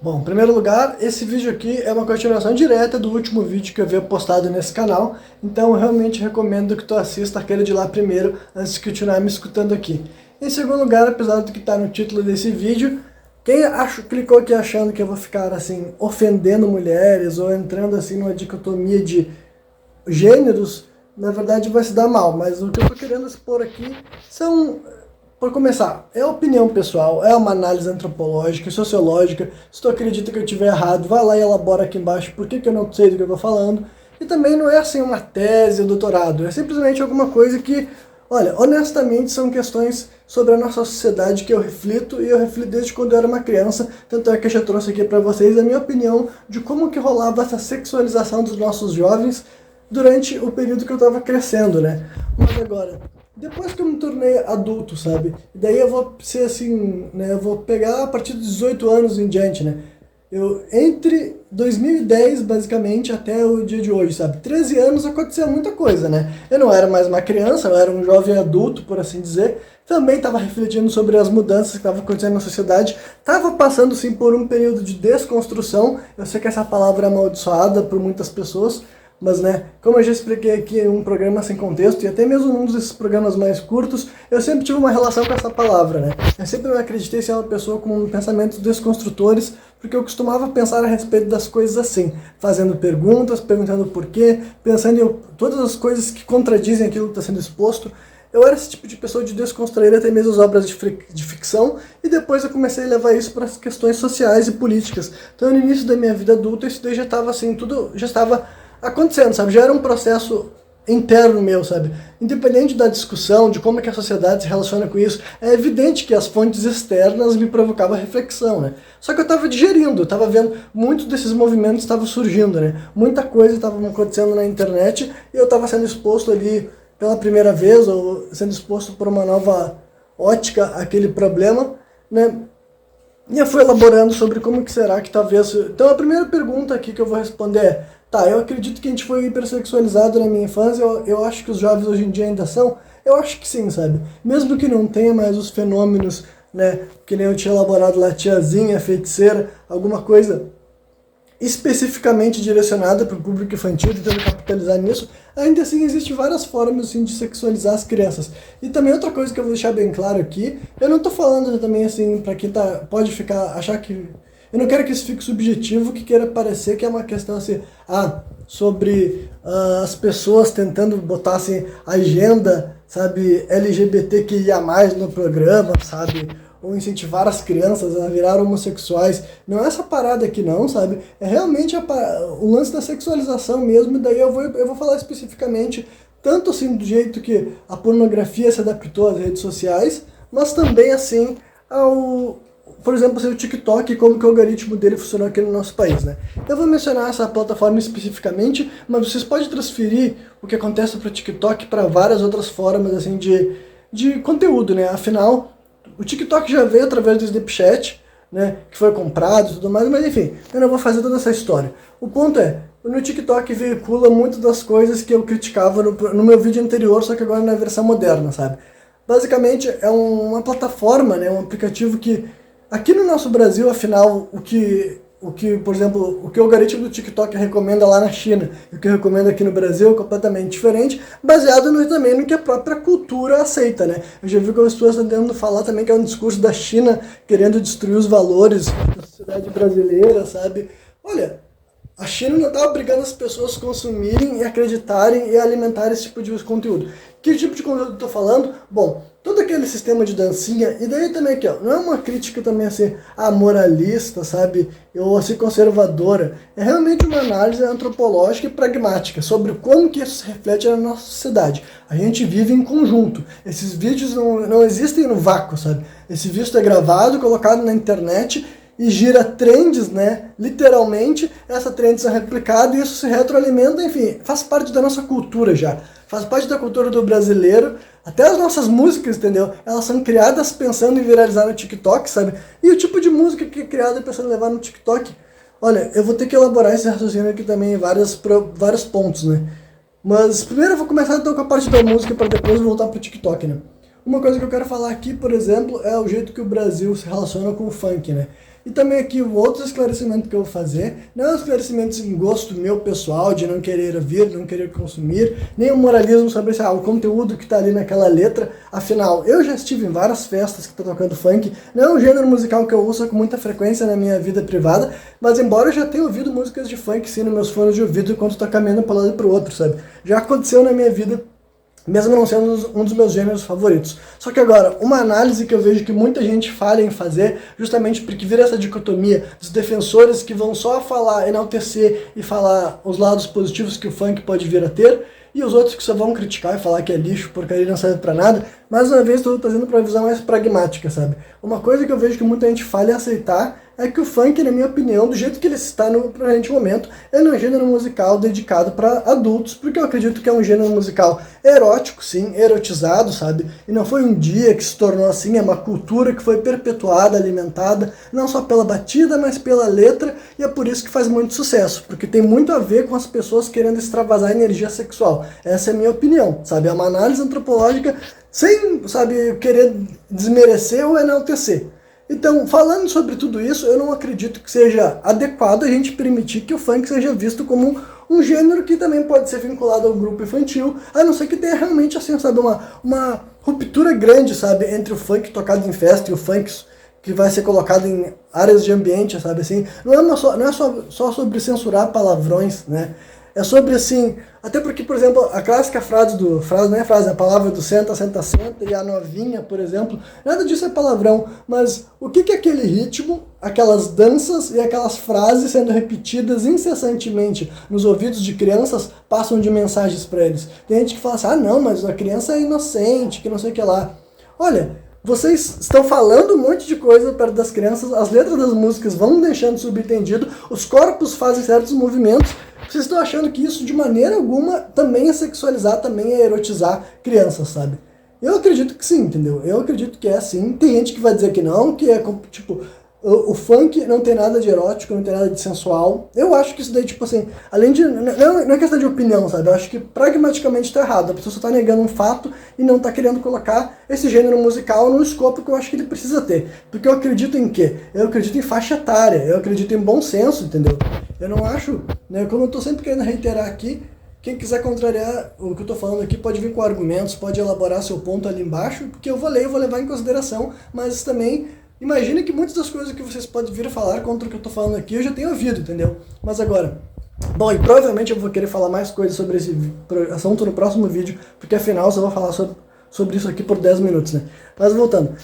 Bom, em primeiro lugar, esse vídeo aqui é uma continuação direta do último vídeo que eu havia postado nesse canal, então eu realmente recomendo que tu assista aquele de lá primeiro, antes de continuar me escutando aqui. Em segundo lugar, apesar do que está no título desse vídeo, quem clicou aqui achando que eu vou ficar assim, ofendendo mulheres ou entrando assim numa dicotomia de gêneros, na verdade vai se dar mal, mas o que eu estou querendo expor aqui são... Por começar, é opinião pessoal, é uma análise antropológica, sociológica. Se tu acredita que eu estiver errado, vai lá e elabora aqui embaixo por que eu não sei do que eu estou falando. E também não é assim uma tese ou doutorado, é simplesmente alguma coisa que, olha, honestamente são questões sobre a nossa sociedade que eu reflito, e eu reflito desde quando eu era uma criança. Tanto é que eu já trouxe aqui para vocês a minha opinião de como que rolava essa sexualização dos nossos jovens durante o período que eu estava crescendo, né? Mas agora... Depois que eu me tornei adulto, sabe? E daí eu vou ser assim, né? Eu vou pegar a partir dos 18 anos em diante, né? Entre 2010, basicamente, até o dia de hoje, sabe? 13 anos aconteceu muita coisa, né? Eu não era mais uma criança, eu era um jovem adulto, por assim dizer. Também estava refletindo sobre as mudanças que estavam acontecendo na sociedade. Estava passando, sim, por um período de desconstrução. Eu sei que essa palavra é amaldiçoada por muitas pessoas, mas, né, como eu já expliquei aqui em um programa sem contexto, e até mesmo num desses programas mais curtos, eu sempre tive uma relação com essa palavra, né? Eu sempre me acreditei ser uma pessoa com pensamentos desconstrutores, porque eu costumava pensar a respeito das coisas assim, fazendo perguntas, perguntando por quê, pensando em todas as coisas que contradizem aquilo que está sendo exposto. Eu era esse tipo de pessoa de desconstruir até mesmo as obras de ficção, e depois eu comecei a levar isso para as questões sociais e políticas. Então, no início da minha vida adulta, isso daí já estava assim, tudo já estava acontecendo, sabe? Já era um processo interno meu, sabe? Independente da discussão, de como é que a sociedade se relaciona com isso, é evidente que as fontes externas me provocavam reflexão, né? Só que eu estava digerindo, eu estava vendo, muitos desses movimentos estavam surgindo, né? Muita coisa estava acontecendo na internet e eu estava sendo exposto ali pela primeira vez, ou sendo exposto por uma nova ótica àquele problema, né? E eu fui elaborando sobre como que será que talvez... Então a primeira pergunta aqui que eu vou responder é: tá, eu acredito que a gente foi hipersexualizado na minha infância, eu acho que os jovens hoje em dia ainda são? Eu acho que sim, sabe? Mesmo que não tenha mais os fenômenos, né, que nem eu tinha elaborado lá, tiazinha, feiticeira, alguma coisa especificamente direcionada para o público infantil, tentando capitalizar nisso, ainda assim existem várias formas assim, de sexualizar as crianças. E também outra coisa que eu vou deixar bem claro aqui, eu não estou falando também assim, para quem pode achar que... Eu não quero que isso fique subjetivo, que queira parecer que é uma questão assim, sobre as pessoas tentando botar assim, agenda, sabe, LGBTQIA+, no programa, sabe, ou incentivar as crianças a virar homossexuais. Não é essa parada aqui não, sabe? É realmente o lance da sexualização mesmo, e daí eu vou falar especificamente, tanto assim do jeito que a pornografia se adaptou às redes sociais, mas também assim por exemplo, assim, o TikTok, como que o algoritmo dele funciona aqui no nosso país, né? Eu vou mencionar essa plataforma especificamente, mas vocês podem transferir o que acontece para o TikTok para várias outras formas assim, de conteúdo, né? Afinal, o TikTok já veio através do Snapchat, né, que foi comprado e tudo mais, mas enfim, eu não vou fazer toda essa história. O ponto é, no TikTok veicula muito das coisas que eu criticava no meu vídeo anterior, só que agora na versão moderna, sabe? Basicamente é uma plataforma, né, um aplicativo que, aqui no nosso Brasil, afinal, por exemplo, o que o algoritmo do TikTok recomenda lá na China e o que recomenda aqui no Brasil é completamente diferente, baseado também no que a própria cultura aceita, né? Eu já vi que as pessoas estão tentando falar também que é um discurso da China querendo destruir os valores da sociedade brasileira, sabe? Olha, a China não está obrigando as pessoas a consumirem e acreditarem e alimentarem esse tipo de conteúdo. Que tipo de conteúdo eu estou falando? Bom, todo aquele sistema de dancinha, e daí também aqui, ó, não é uma crítica também assim, moralista, sabe, ou assim conservadora, é realmente uma análise antropológica e pragmática sobre como que isso se reflete na nossa sociedade. A gente vive em conjunto, esses vídeos não existem no vácuo, sabe, esse vídeo é gravado, colocado na internet e gira trends, né, literalmente, essa trend é replicada e isso se retroalimenta, enfim, faz parte da nossa cultura já. Faz parte da cultura do brasileiro, até as nossas músicas, entendeu? Elas são criadas pensando em viralizar no TikTok, sabe? E o tipo de música que é criada pensando em levar no TikTok, olha, eu vou ter que elaborar esse raciocínio aqui também em vários pontos, né? Mas primeiro eu vou começar então com a parte da música para depois voltar pro TikTok, né? Uma coisa que eu quero falar aqui, por exemplo, é o jeito que o Brasil se relaciona com o funk, né? E também aqui o outro esclarecimento que eu vou fazer, não é um esclarecimento em gosto meu pessoal, de não querer ouvir, não querer consumir, nem um moralismo sobre o conteúdo que está ali naquela letra. Afinal, eu já estive em várias festas que estão tocando funk, não é um gênero musical que eu ouço com muita frequência na minha vida privada, mas embora eu já tenha ouvido músicas de funk sim nos meus fones de ouvido enquanto estou caminhando para um lado e para o outro, sabe? Já aconteceu na minha vida, mesmo não sendo um dos meus gêneros favoritos. Só que agora, uma análise que eu vejo que muita gente falha em fazer, justamente porque vira essa dicotomia dos defensores que vão só falar, enaltecer e falar os lados positivos que o funk pode vir a ter, e os outros que só vão criticar e falar que é lixo, porcaria, não serve pra nada. Mais uma vez, estou trazendo para uma visão mais pragmática, sabe? Uma coisa que eu vejo que muita gente falha em aceitar é que o funk, na minha opinião, do jeito que ele está no presente momento, ele é um gênero musical dedicado para adultos, porque eu acredito que é um gênero musical erótico, sim, erotizado, sabe? E não foi um dia que se tornou assim, é uma cultura que foi perpetuada, alimentada, não só pela batida, mas pela letra, e é por isso que faz muito sucesso, porque tem muito a ver com as pessoas querendo extravasar energia sexual. Essa é a minha opinião, sabe? É uma análise antropológica sem, sabe, querer desmerecer ou enaltecer. Então, falando sobre tudo isso, eu não acredito que seja adequado a gente permitir que o funk seja visto como um gênero que também pode ser vinculado ao grupo infantil, a não ser que tenha realmente, assim, sabe, uma ruptura grande, sabe, entre o funk tocado em festa e o funk que vai ser colocado em áreas de ambiente, sabe, assim. Não é só sobre censurar palavrões, né? É sobre, assim, até porque, por exemplo, a clássica a palavra do senta, senta, senta, e a novinha, por exemplo, nada disso é palavrão, mas o que é aquele ritmo, aquelas danças e aquelas frases sendo repetidas incessantemente nos ouvidos de crianças passam de mensagens para eles? Tem gente que fala assim, não, mas a criança é inocente, que não sei o que lá. Olha, vocês estão falando um monte de coisa perto das crianças, as letras das músicas vão deixando subentendido, os corpos fazem certos movimentos. Vocês estão achando que isso de maneira alguma também é sexualizar, também é erotizar crianças, sabe? Eu acredito que sim, entendeu? Eu acredito que é assim. Tem gente que vai dizer que não, que é tipo, o funk não tem nada de erótico, não tem nada de sensual. Eu acho que isso daí, tipo assim, além de... Não é questão de opinião, sabe? Eu acho que pragmaticamente tá errado. A pessoa só tá negando um fato e não tá querendo colocar esse gênero musical no escopo que eu acho que ele precisa ter. Porque eu acredito em quê? Eu acredito em faixa etária, eu acredito em bom senso, entendeu? Eu não acho, né, como eu tô sempre querendo reiterar aqui, quem quiser contrariar o que eu tô falando aqui pode vir com argumentos, pode elaborar seu ponto ali embaixo, porque eu vou ler e vou levar em consideração, mas também imagine que muitas das coisas que vocês podem vir a falar contra o que eu tô falando aqui eu já tenho ouvido, entendeu? Mas agora, bom, e provavelmente eu vou querer falar mais coisas sobre esse assunto no próximo vídeo, porque afinal eu só vou falar sobre isso aqui por 10 minutos, né? Mas voltando,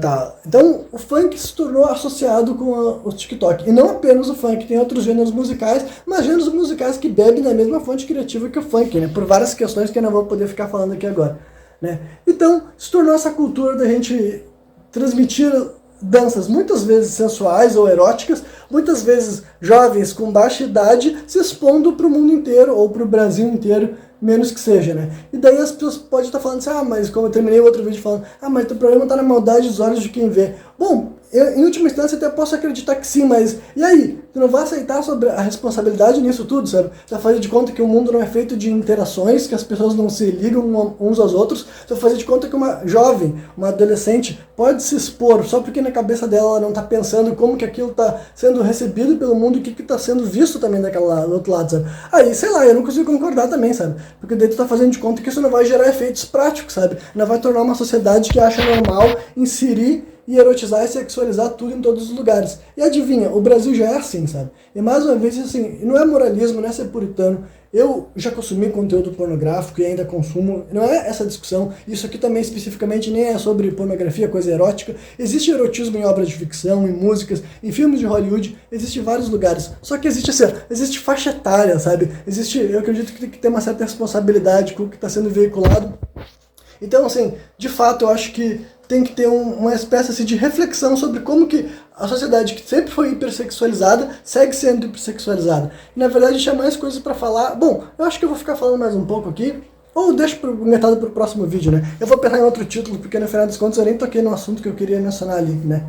tá. Então, o funk se tornou associado com o TikTok. E não apenas o funk, tem outros gêneros musicais, mas gêneros musicais que bebem na mesma fonte criativa que o funk, né? Por várias questões que eu não vou poder ficar falando aqui agora, né? Então, se tornou essa cultura da gente transmitir danças muitas vezes sensuais ou eróticas, muitas vezes jovens com baixa idade se expondo para o mundo inteiro ou para o Brasil inteiro, menos que seja, né? E daí as pessoas podem estar falando assim, mas como eu terminei o outro vídeo falando, mas o problema está na maldade dos olhos de quem vê. Bom, eu, em última instância, até posso acreditar que sim, mas e aí? Tu não vai aceitar sobre a responsabilidade nisso tudo, sabe? Tu vai fazer de conta que o mundo não é feito de interações, que as pessoas não se ligam uns aos outros. Tu vai fazer de conta que uma jovem, uma adolescente, pode se expor só porque na cabeça dela ela não tá pensando como que aquilo tá sendo recebido pelo mundo e o que tá sendo visto também do outro lado, sabe? Aí, sei lá, eu não consigo concordar também, sabe? Porque daí tu tá fazendo de conta que isso não vai gerar efeitos práticos, sabe? Não vai tornar uma sociedade que acha normal inserir e erotizar e sexualizar tudo em todos os lugares. E adivinha, o Brasil já é assim, sabe? E mais uma vez, assim, não é moralismo, não é ser puritano. Eu já consumi conteúdo pornográfico e ainda consumo, não é essa discussão. Isso aqui também especificamente nem é sobre pornografia, coisa erótica. Existe erotismo em obras de ficção, em músicas, em filmes de Hollywood, existe em vários lugares. Só que existe assim, existe faixa etária, sabe? Eu acredito que tem que ter uma certa responsabilidade com o que está sendo veiculado. Então, assim, de fato, eu acho que tem que ter uma espécie assim, de reflexão sobre como que a sociedade que sempre foi hipersexualizada segue sendo hipersexualizada. E, na verdade, tinha mais coisas para falar. Bom, eu acho que eu vou ficar falando mais um pouco aqui, ou deixo metade pro próximo vídeo, né? Eu vou pensar em outro título, porque no final dos contos eu nem toquei no assunto que eu queria mencionar ali, né?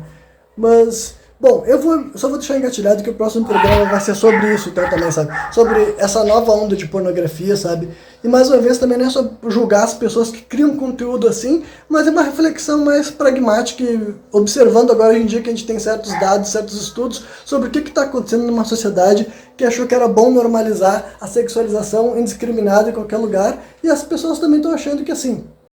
Mas Bom, só vou deixar engatilhado que o próximo programa vai ser sobre isso, então também, sabe? Sobre essa nova onda de pornografia, sabe? E mais uma vez também não é só julgar as pessoas que criam conteúdo assim, mas é uma reflexão mais pragmática e observando agora hoje em dia que a gente tem certos dados, certos estudos sobre o que está acontecendo numa sociedade que achou que era bom normalizar a sexualização indiscriminada em qualquer lugar, e as pessoas também estão achando que assim,